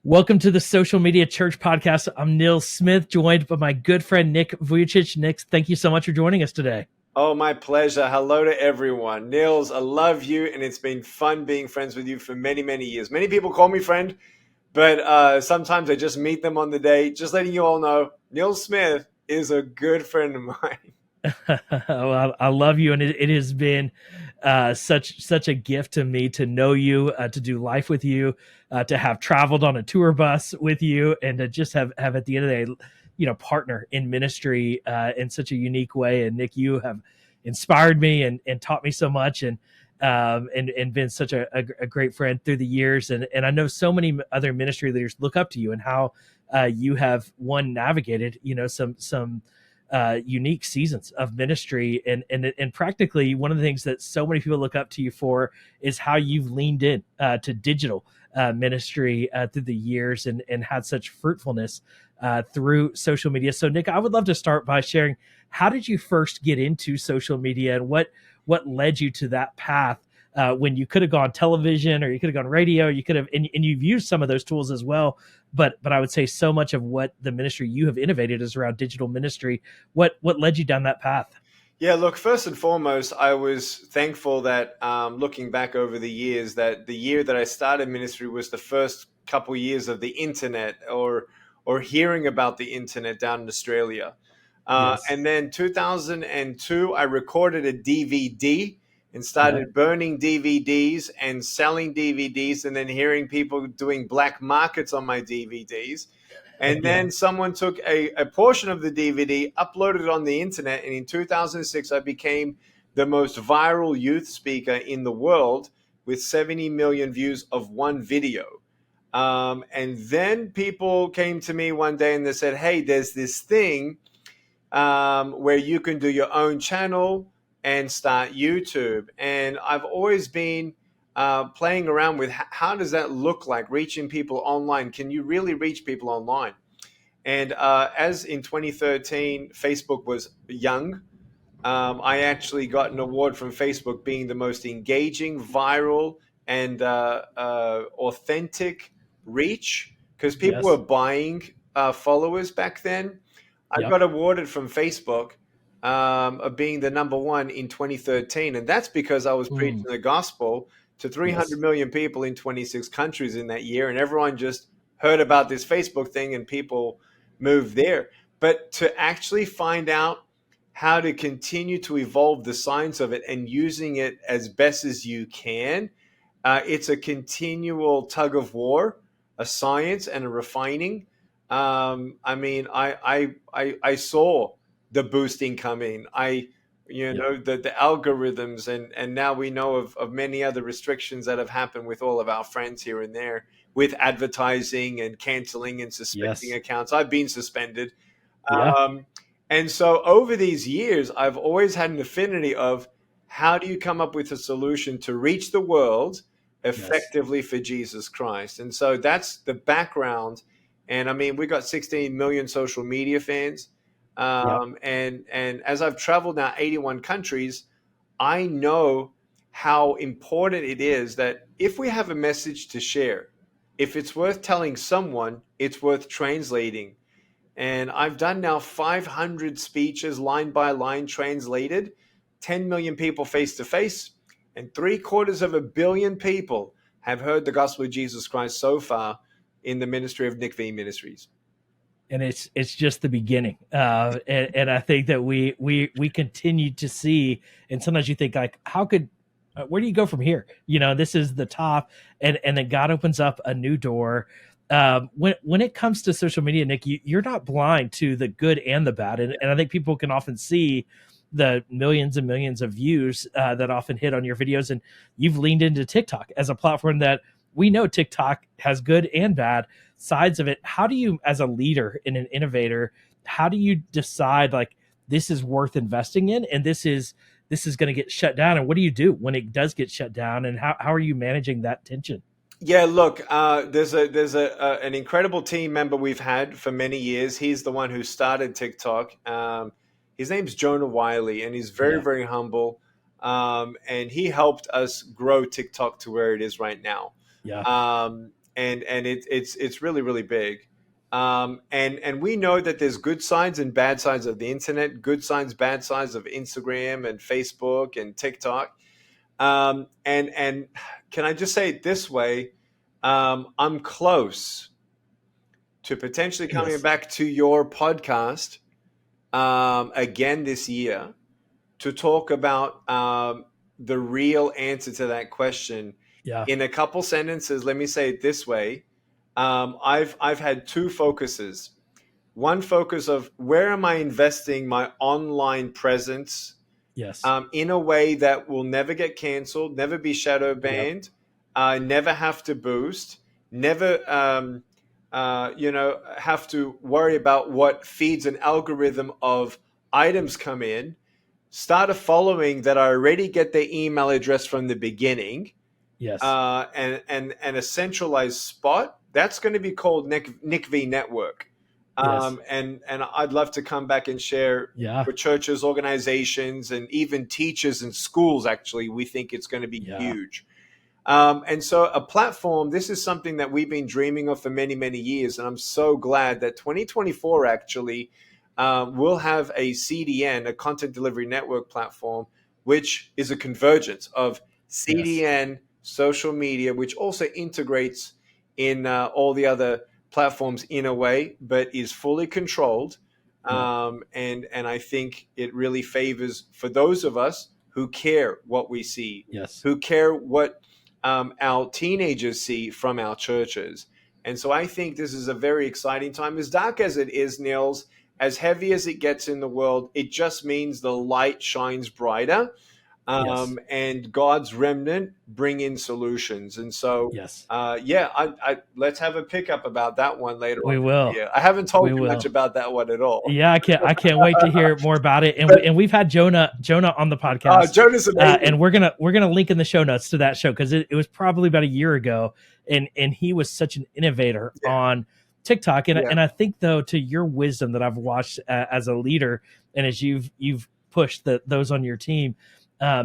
Welcome to the Social Media Church Podcast. I'm Neil Smith, joined by my good friend Nick Vujicic. Nick, thank you so much for joining us today. Oh, my pleasure. Hello to everyone. Nils, I love you, and it's been fun being friends with you for many, many years. Many people call me friend, but sometimes I just meet them on the day. Just letting you all know, Neil Smith is a good friend of mine. Well, I love you, and it has been such a gift to me to know you, to do life with you, to have traveled on a tour bus with you, and to just have at the end of the day, partner in ministry in such a unique way. And Nick, you have inspired me and taught me so much, and been such a great friend through the years. And I know so many other ministry leaders look up to you and how you have navigated some unique seasons of ministry, and practically one of the things that so many people look up to you for is how you've leaned in to digital ministry through the years, and had such fruitfulness through social media. So Nick, I would love to start by sharing, how did you first get into social media, and what led you to that path? When you could have gone television, or you could have gone radio, you could have, and you've used some of those tools as well. But I would say so much of what the ministry you have innovated is around digital ministry. What led you down that path? Yeah, look, first and foremost, I was thankful that looking back over the years, that the year that I started ministry was the first couple years of the internet, or hearing about the internet down in Australia. Yes. And then 2002, I recorded a DVD and Yeah. started burning DVDs and selling DVDs, and then hearing people doing black markets on my DVDs. And Yeah. then someone took a portion of the DVD, uploaded it on the internet, and in 2006, I became the most viral youth speaker in the world with 70 million views of one video. And then people came to me one day and they said, hey, there's this thing where you can do your own channel and start YouTube. And I've always been playing around with how does that look like, reaching people online? Can you really reach people online? And as in 2013, Facebook was young, I actually got an award from Facebook being the most engaging, viral, and authentic reach, because people were Yes. buying followers back then. I Yep. got awarded from Facebook of being the number one in 2013. And that's because I was preaching Mm. the gospel to 300 Yes. million people in 26 countries in that year. And everyone just heard about this Facebook thing, and people moved there. But to actually find out how to continue to evolve the science of it and using it as best as you can, it's a continual tug of war, a science and a refining. I mean, I saw the boosting coming. Yep. The algorithms, and now we know of many other restrictions that have happened with all of our friends here and there, with advertising and canceling and suspending Yes. accounts. I've been suspended. Yeah. Um, and so over these years, I've always had an affinity of how do you come up with a solution to reach the world Yes. effectively for Jesus Christ? And so that's the background. And I mean, we got 16 million social media fans. Yep. And as I've traveled now 81 countries, I know how important it is that if we have a message to share, if it's worth telling someone, it's worth translating. And I've done now 500 speeches, line by line, translated, 10 million people face to face, and 750 million people have heard the gospel of Jesus Christ so far in the ministry of Nick V Ministries. And it's just the beginning, and I think that we continue to see, and sometimes you think, like, how could where do you go from here? This is the top, and then God opens up a new door. When it comes to social media, Nick, you're not blind to the good and the bad, and I think people can often see the millions and millions of views that often hit on your videos, and you've leaned into TikTok as a platform that we know TikTok has good and bad sides of it. How do you, as a leader and an innovator, how do you decide, like, this is worth investing in, and this is going to get shut down? And what do you do when it does get shut down? And how are you managing that tension? Yeah, look, there's an incredible team member we've had for many years. He's the one who started TikTok. His name's Jonah Wiley, and he's very, Yeah. very humble. And he helped us grow TikTok to where it is right now. Yeah. It's really really big. And we know that there's good sides and bad sides of the internet, good sides, bad sides of Instagram and Facebook and TikTok. And can I just say it this way? I'm close to potentially coming Yes. back to your podcast again this year to talk about the real answer to that question. Yeah. In a couple sentences, let me say it this way. I've had two focuses. One focus of where am I investing my online presence Yes. in a way that will never get canceled, never be shadow Yep. banned, never have to boost, never have to worry about what feeds an algorithm of items come in. Start a following that I already get their email address from the beginning, Yes. and a centralized spot that's going to be called Nick V Network. Yes. And I'd love to come back and share Yeah. for churches, organizations, and even teachers and schools. Actually, we think it's going to be Yeah. huge. And so a platform, this is something that we've been dreaming of for many, many years. And I'm so glad that 2024 actually will have a CDN, a content delivery network platform, which is a convergence of Yes. CDN, social media, which also integrates in all the other platforms in a way, but is fully controlled. Yep. And I think it really favors for those of us who care what we see, Yes. who care what our teenagers see from our churches. And so I think this is a very exciting time. As dark as it is, Nils, as heavy as it gets in the world, it just means the light shines brighter, Yes. and God's remnant bring in solutions. And so, Yes. let's have a pickup about that one later on We this will. year. I haven't told We you much will. about that one at all. Yeah, I can't wait to hear more about it. And But we've had Jonah on the podcast, Jonah's amazing. and we're gonna link in the show notes to that show because it was probably about a year ago, and he was such an innovator Yeah, on TikTok. And yeah, and I think though, to your wisdom that I've watched as a leader, and as you've pushed those on your team,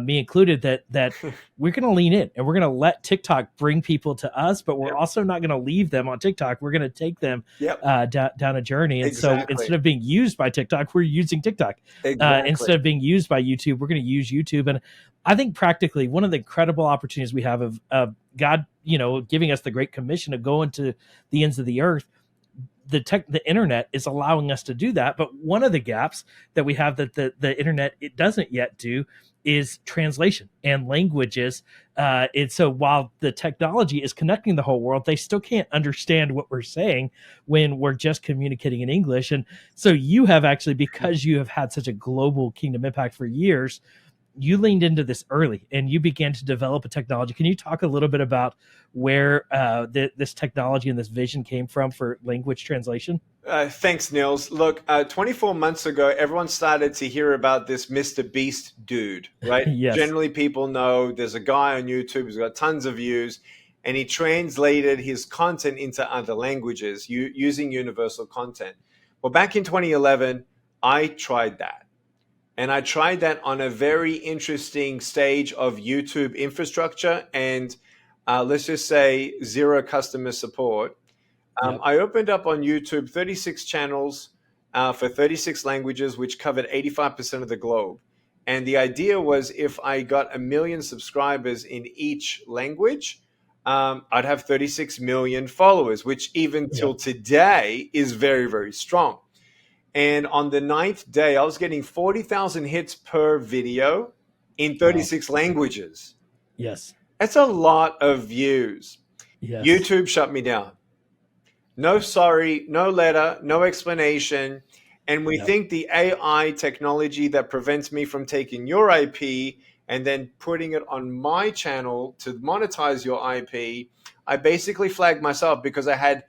me included, that we're going to lean in and we're going to let TikTok bring people to us, but we're yep, also not going to leave them on TikTok. We're going to take them yep, down a journey. And so exactly, instead of being used by TikTok, we're using TikTok. exactly. Instead of being used by YouTube, we're going to use YouTube. And I think practically one of the incredible opportunities we have of God, giving us the great commission to go into the ends of the earth. The internet is allowing us to do that, but one of the gaps that we have that the internet it doesn't yet do is translation and languages. And so while the technology is connecting the whole world, they still can't understand what we're saying when we're just communicating in English. And so you have actually, because you have had such a global kingdom impact for years, you leaned into this early and you began to develop a technology. Can you talk a little bit about where this technology and this vision came from for language translation? Thanks, Nils. Look, 24 months ago, everyone started to hear about this Mr. Beast dude, right? Yes. Generally, people know there's a guy on YouTube who's got tons of views, and he translated his content into other languages using universal content. Well, back in 2011, I tried that. And I tried that on a very interesting stage of YouTube infrastructure and let's just say zero customer support. Yep. I opened up on YouTube 36 channels for 36 languages, which covered 85% of the globe. And the idea was if I got 1 million subscribers in each language, I'd have 36 million followers, which even till Yep. today is very, very strong. And on the ninth day, I was getting 40,000 hits per video in Wow. 36 languages. Yes. That's a lot of views. Yes. YouTube shut me down. No sorry, no letter, no explanation. And we Yep. think the AI technology that prevents me from taking your IP and then putting it on my channel to monetize your IP, I basically flagged myself because I had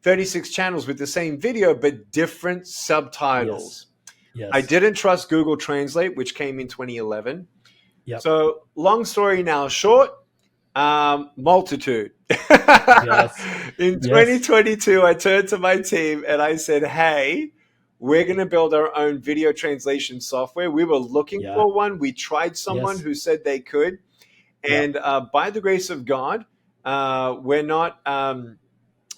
36 channels with the same video but different Yes. subtitles. I Yes. didn't trust Google Translate, which came in 2011. Yep. So, long story now short, multitude. Yes. In Yes. 2022, I turned to my team and I said, hey, we're going to build our own video translation software. We were looking Yeah. for one. We tried someone Yes. who said they could. Yep. And by the grace of God, we're not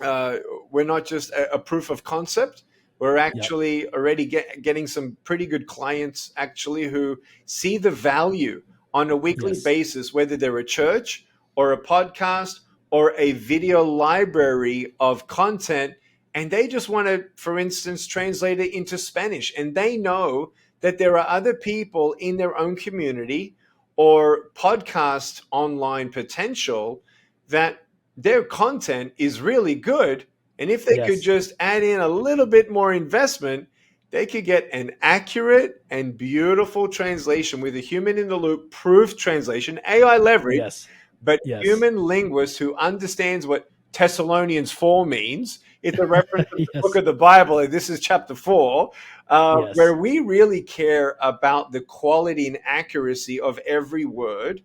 uh, we're not just a proof of concept. We're Yep. actually already getting some pretty good clients actually who see the value on a weekly Yes. basis, whether they're a church or a podcast or a video library of content, and they just want to, for instance, translate it into Spanish. And they know that there are other people in their own community or podcast online potential that their content is really good. And if they could Yes. just add in a little bit more investment, they could get an accurate and beautiful translation with a human in the loop proof translation, AI leverage, Yes. but Yes. human linguist who understands what Thessalonians 4 means. It's a reference to the book Yes. of the Bible, and this is chapter 4, where Yes. we really care about the quality and accuracy of every word,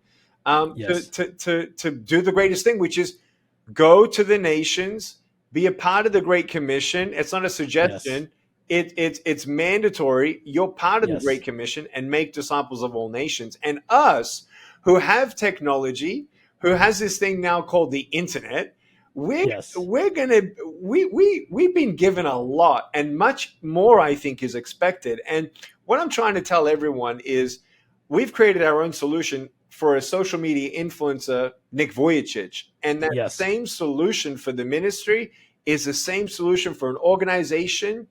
Yes. to do the greatest thing, which is go to the nations, be a part of the Great Commission. It's not a Yes. suggestion. It's mandatory. You're part of the Great Yes. Commission and make disciples of all nations. And us who have technology, who has this thing now called the internet, we're Yes. we're gonna we've been given a lot and much more I think is expected. And what I'm trying to tell everyone is we've created our own solution for a social media influencer, Nick Vujicic. And that Yes. same solution for the ministry is the same solution for an organization,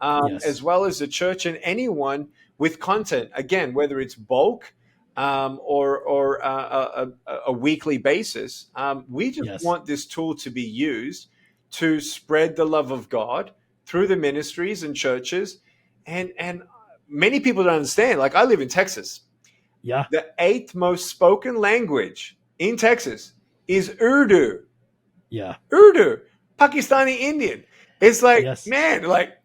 as Yes. well as the church and anyone with content. Again, whether it's bulk, or a weekly basis, we just Yes. want this tool to be used to spread the love of God through the ministries and churches. And many people don't understand. Like I live in Texas. Yeah. The eighth most spoken language in Texas is Urdu. Yeah. Urdu, Pakistani Indian. It's like, Yes. man, like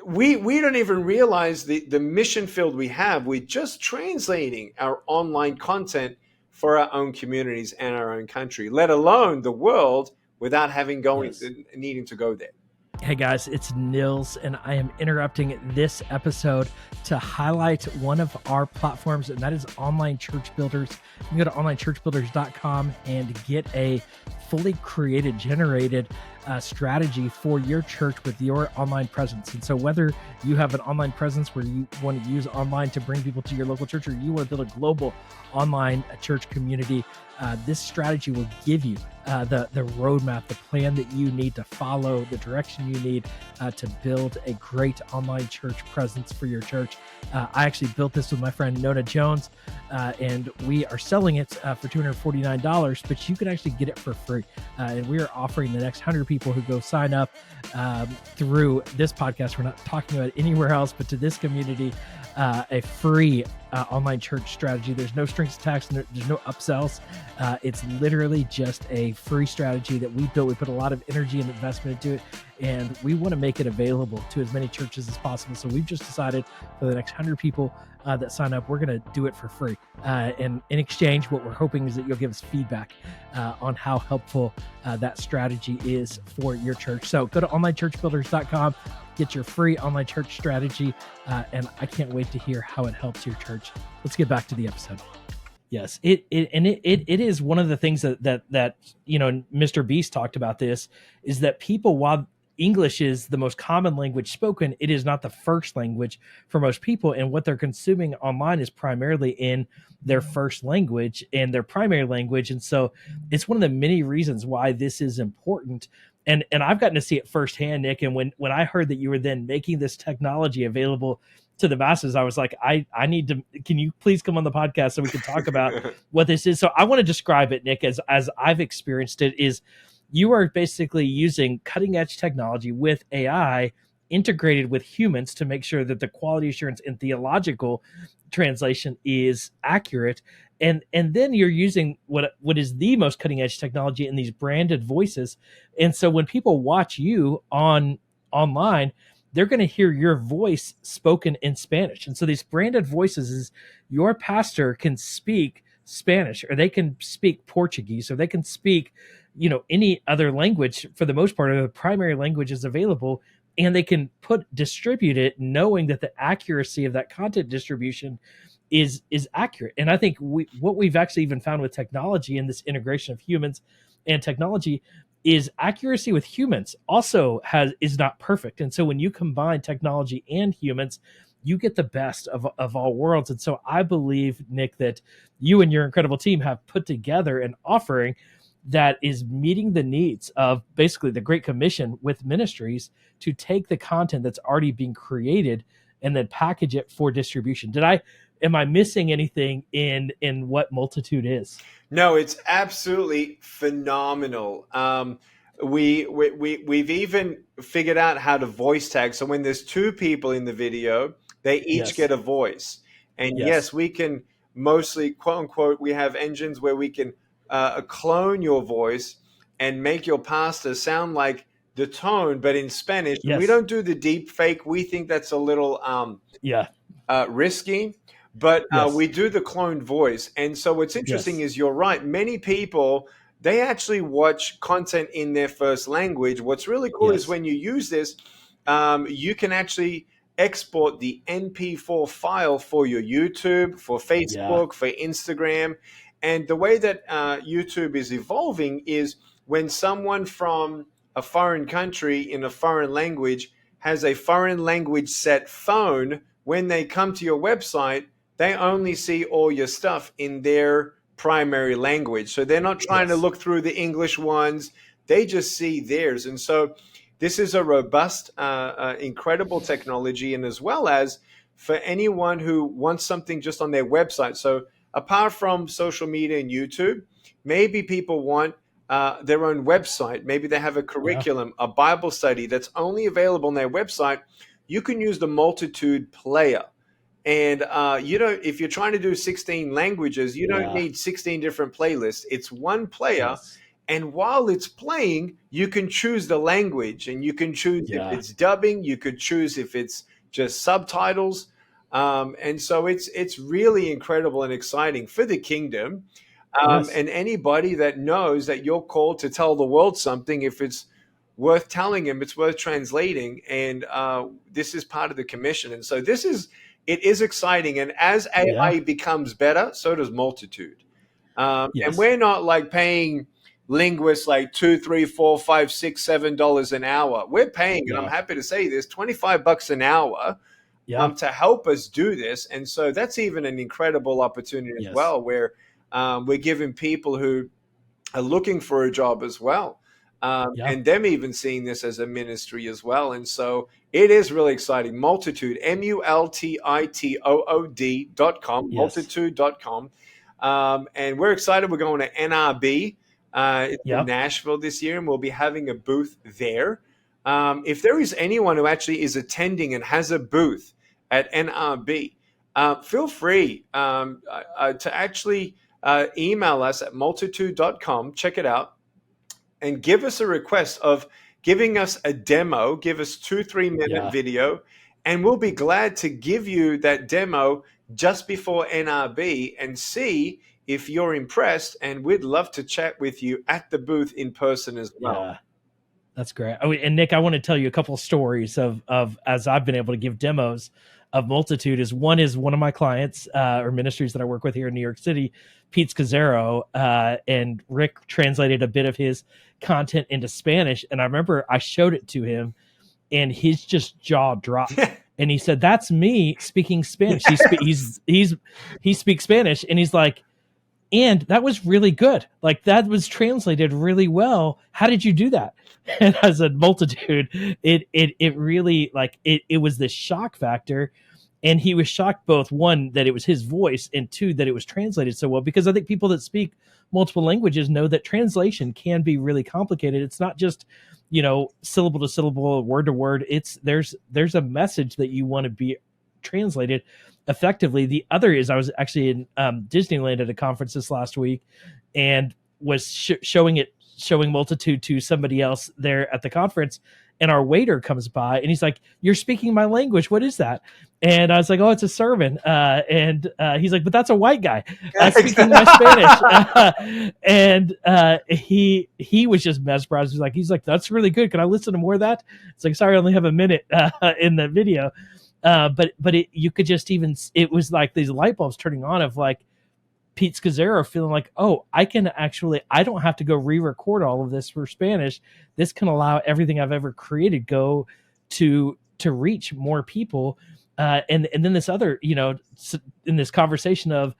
we don't even realize the mission field we have. We're just translating our online content for our own communities and our own country, let alone the world, without having going Yes. needing to go there. Hey guys, it's Nils, and I am interrupting this episode to highlight one of our platforms, and that is Online Church Builders. You can go to onlinechurchbuilders.com and get a fully created, generated strategy for your church with your online presence. And so, whether you have an online presence where you want to use online to bring people to your local church, or you want to build a global online church community, this strategy will give you the roadmap, the plan that you need to follow, the direction you need to build a great online church presence for your church. I actually built this with my friend Nona Jones, and we are selling it for $249, but you can actually get it for free. And we are offering the next 100 people who go sign up through this podcast. We're not talking about anywhere else, but to this community, a free online church strategy. There's no strings attached, there's no upsells. It's literally just a free strategy that we built. We put a lot of energy and investment into it, and we want to make it available to as many churches as possible. So we've just decided for the next 100 people that sign up, we're going to do it for free. And in exchange, what we're hoping is that you'll give us feedback on how helpful that strategy is for your church. So go to onlinechurchbuilders.com, get your free online church strategy, and I can't wait to hear how it helps your church. Let's get back to the episode. Yes, it is one of the things that you know, Mr. Beast talked about. This is that people, while English is the most common language spoken, it is not the first language for most people, and what they're consuming online is primarily in their first language and their primary language. And so it's one of the many reasons why this is important. And I've gotten to see it firsthand, Nick. And when I heard that you were then making this technology available to the masses, I was like, I need to, can you please come on the podcast so we can talk about what this is? So I want to describe it, Nick, as I've experienced it. Is you are basically using cutting edge technology with AI integrated with humans to make sure that the quality assurance and theological translation is accurate. And then you're using what is the most cutting edge technology in these branded voices. And so when people watch you online, they're going to hear your voice spoken in Spanish. And so these branded voices is your pastor can speak Spanish, or they can speak Portuguese, or they can speak, you know, any other language. For the most part, or the primary language is available, and they can distribute it knowing that the accuracy of that content distribution is accurate. And I think what we've actually even found with technology and this integration of humans and technology is accuracy with humans also is not perfect. And so when you combine technology and humans, you get the best of all worlds. And so I believe, Nick, that you and your incredible team have put together an offering that is meeting the needs of basically the Great Commission with ministries to take the content that's already being created and then package it for distribution. Am I missing anything in what Multitude is? No, it's absolutely phenomenal. We've even figured out how to voice tag. So when there's two people in the video, they each Yes. get a voice. And yes, Yes. we can mostly, quote unquote, we have engines where we can clone your voice and make your pastor sound like the tone, but in Spanish. We Yes. don't do the deep fake. We think that's a little Yeah. risky, but Yes. we do the cloned voice. And so what's interesting Yes. is you're right. Many people, they actually watch content in their first language. What's really cool is Yes. when you use this, you can actually export the MP4 file for your YouTube, for Yeah. Facebook, for Instagram. And the way that YouTube is evolving is when someone from a foreign country in a foreign language has a foreign language set phone, when they come to your website, they only see all your stuff in their primary language. So they're not trying to Yes. look through the English ones. They just see theirs. And so this is a robust, incredible technology. And as well as for anyone who wants something just on their website. So apart from social media and YouTube, maybe people want their own website. Maybe they have a Yeah. curriculum, a Bible study that's only available on their website. You can use the Multitude player. And you don't, if you're trying to do 16 languages, you don't Yeah. need 16 different playlists. It's one player. Yes. And while it's playing, you can choose the language, and you can choose if Yeah. it's dubbing, you could choose if it's just subtitles. And so it's really incredible and exciting for the kingdom. Yes. And anybody that knows that you're called to tell the world something, if it's worth telling him, it's worth translating. And this is part of the commission. And so it is exciting. And as Yeah. AI becomes better, so does Multitude. And Yes. we're not like paying linguists like $2, $3, $4, $5, $6, $7 an hour. We're paying, and I'm Yeah. happy to say this, $25 an hour Yeah. to help us do this. And so that's even an incredible opportunity as Yes. well, where we're giving people who are looking for a job as well. Yeah. And them even seeing this as a ministry as well. And so it is really exciting. Multitude, multitood.com, Yes. multitude.com. And we're excited. We're going to NRB. It's in Yeah. Nashville this year, and we'll be having a booth there. If there is anyone who actually is attending and has a booth at NRB, feel free to actually email us at multitude.com. Check it out and give us a request of giving us a demo. Give us 2-3 minute Yeah. video, and we'll be glad to give you that demo just before NRB and see if you're impressed. And we'd love to chat with you at the booth in person as well. Yeah. That's great. Oh, and Nick, I want to tell you a couple of stories of as I've been able to give demos of Multitude. Is one of my clients or ministries that I work with here in New York City, Pete Scazzaro, and Rick translated a bit of his content into Spanish. And I remember I showed it to him, and his just jaw dropped. And he said, "That's me speaking Spanish." He speaks Spanish, and he's like, "And that was really good. Like that was translated really well. How did you do that?" And as a Multitude, it really like it was this shock factor. And he was shocked both, one, that it was his voice, and two, that it was translated so well, because I think people that speak multiple languages know that translation can be really complicated. It's not just, syllable to syllable, word to word. There's a message that you want to be translated effectively. The other is I was actually in Disneyland at a conference this last week, and was showing Multitude to somebody else there at the conference, and our waiter comes by and he's like, "You're speaking my language. What is that?" And I was like, "Oh, it's a sermon." And he's like, "But that's a white guy speaking my Spanish." And he was just mesmerized. He's like, "That's really good. Can I listen to more of that?" It's like, "Sorry, I only have a minute in the video." But you could just it was like these light bulbs turning on of like, Pete Scazzaro feeling like, oh, I don't have to go re-record all of this for Spanish. This can allow everything I've ever created go to reach more people. And then this other, in this conversation of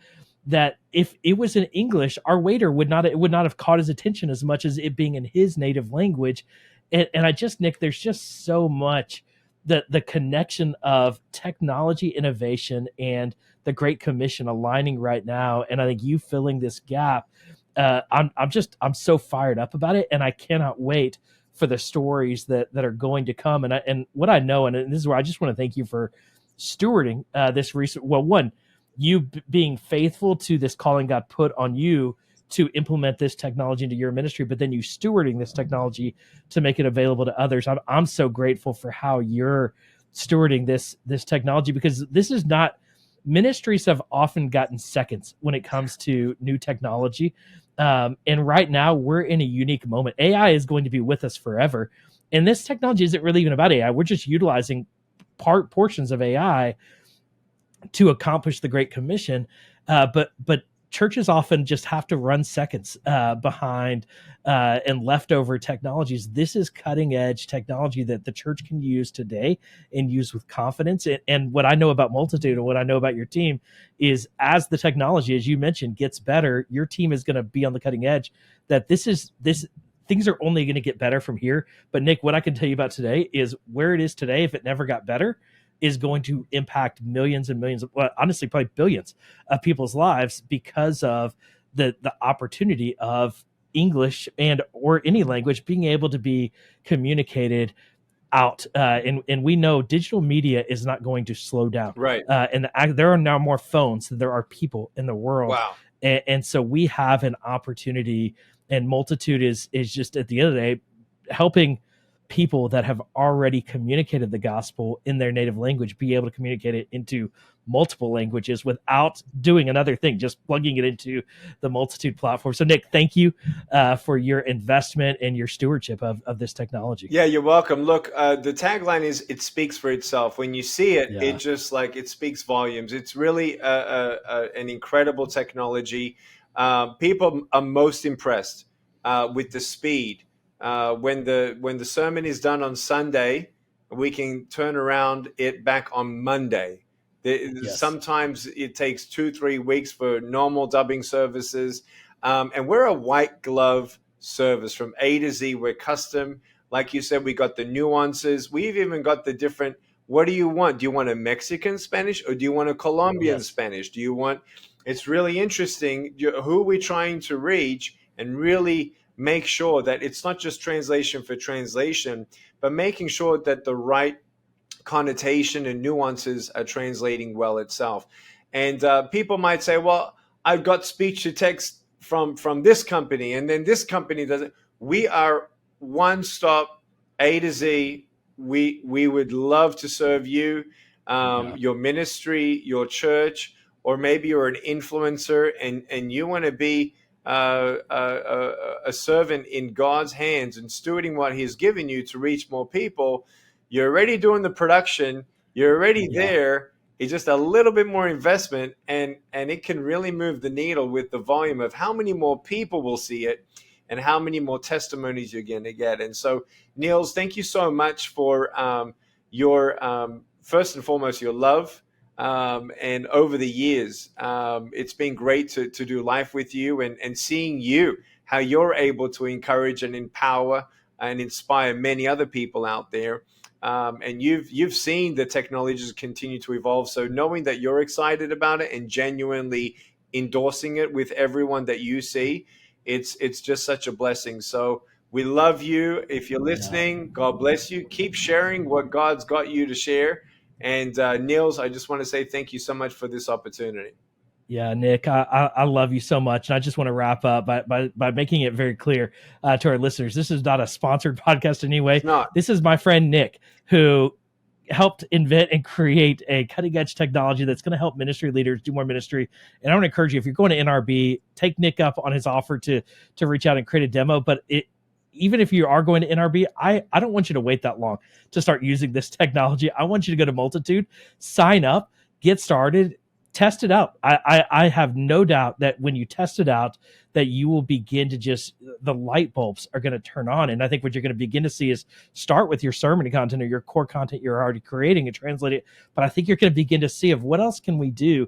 that, if it was in English, our waiter would not have caught his attention as much as it being in his native language. And I just, Nick, there's just so much, the connection of technology innovation and the Great Commission aligning right now, and I think you filling this gap. I'm so fired up about it, and I cannot wait for the stories that are going to come. And what I know, and this is where I just want to thank you for stewarding this recent. Well, one, you being faithful to this calling God put on you to implement this technology into your ministry, but then you stewarding this technology to make it available to others. I'm so grateful for how you're stewarding this technology, because this is not, ministries have often gotten seconds when it comes to new technology. And right now we're in a unique moment. AI is going to be with us forever. And this technology isn't really even about AI. We're just utilizing portions of AI to accomplish the Great Commission. But churches often just have to run seconds behind and leftover technologies. This is cutting edge technology that the church can use today and use with confidence. And what I know about Multitude and what I know about your team is, as the technology, as you mentioned, gets better, your team is going to be on the cutting edge. That things are only going to get better from here. But Nick, what I can tell you about today is where it is today, if it never got better, is going to impact millions and millions, well, honestly, probably billions of people's lives, because of the opportunity of English or any language being able to be communicated out. And we know digital media is not going to slow down. Right. And there are now more phones than there are people in the world. Wow. And so we have an opportunity, and Multitude is just, at the end of the day, helping people that have already communicated the gospel in their native language be able to communicate it into multiple languages without doing another thing, just plugging it into the Multitude platform. So Nick, thank you for your investment and your stewardship of this technology. Yeah, you're welcome. Look, the tagline is, it speaks for itself. When you see it, Yeah. it just like, it speaks volumes. It's really an incredible technology. People are most impressed with the speed. When the sermon is done on Sunday, we can turn around it back on Monday. Yes. Sometimes it takes 2-3 weeks for normal dubbing services. And we're a white glove service from A to Z. We're custom. Like you said, we got the nuances. We've even got the different, what do you want? Do you want a Mexican Spanish, or do you want a Colombian Spanish? Do you want, it's really interesting who we're trying to reach, and really make sure that it's not just translation for translation, but making sure that the right connotation and nuances are translating well itself. And people might say, well, I've got speech to text from this company, and then this company doesn't. We are one stop, A to Z. We would love to serve you, your ministry, your church, or maybe you're an influencer and you want to be a servant in God's hands and stewarding what He's given you to reach more people. You're already doing the production. You're already there. It's just a little bit more investment, and it can really move the needle with the volume of how many more people will see it and how many more testimonies you're going to get. And so, Niels, thank you so much for your, first and foremost, your love. And over the years, it's been great to do life with you and seeing you, how you're able to encourage and empower and inspire many other people out there. And you've seen the technologies continue to evolve. So knowing that you're excited about it and genuinely endorsing it with everyone that you see, it's just such a blessing. So we love you. If you're listening, God bless you. Keep sharing what God's got you to share. And Niels, I just want to say thank you so much for this opportunity. Yeah, Nick, I love you so much. And I just want to wrap up by making it very clear to our listeners, this is not a sponsored podcast in any way. It's not. This is my friend Nick, who helped invent and create a cutting edge technology that's going to help ministry leaders do more ministry. And I want to encourage you, if you're going to NRB, take Nick up on his offer to reach out and create a demo. But even if you are going to NRB, I don't want you to wait that long to start using this technology. I want you to go to Multitude, sign up, get started, test it out. I have no doubt that when you test it out, that you will begin to just, the light bulbs are going to turn on. And I think what you're going to begin to see is start with your sermon content or your core content you're already creating and translate it. But I think you're going to begin to see of what else can we do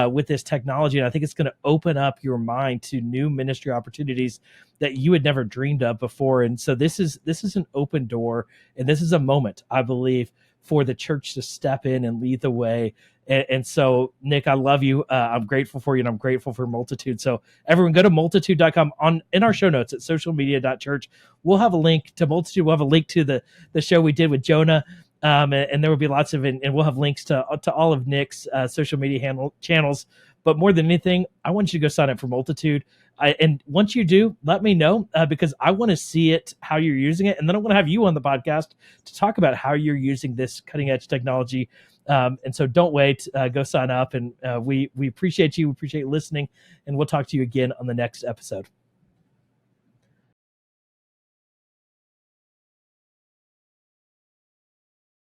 with this technology. And I think it's going to open up your mind to new ministry opportunities that you had never dreamed of before. And so this is an open door, and this is a moment, I believe, for the church to step in and lead the way. And so, Nick, I love you. I'm grateful for you, and I'm grateful for Multitude. So everyone go to multitude.com. In our show notes at socialmedia.church, we'll have a link to Multitude. We'll have a link to the show we did with Jonah. And there will be lots of, and we'll have links to all of Nick's social media channels. But more than anything, I want you to go sign up for Multitude. And once you do, let me know, because I want to see it, how you're using it. And then I want to have you on the podcast to talk about how you're using this cutting edge technology. And so don't wait, go sign up. And we appreciate you. We appreciate listening. And we'll talk to you again on the next episode.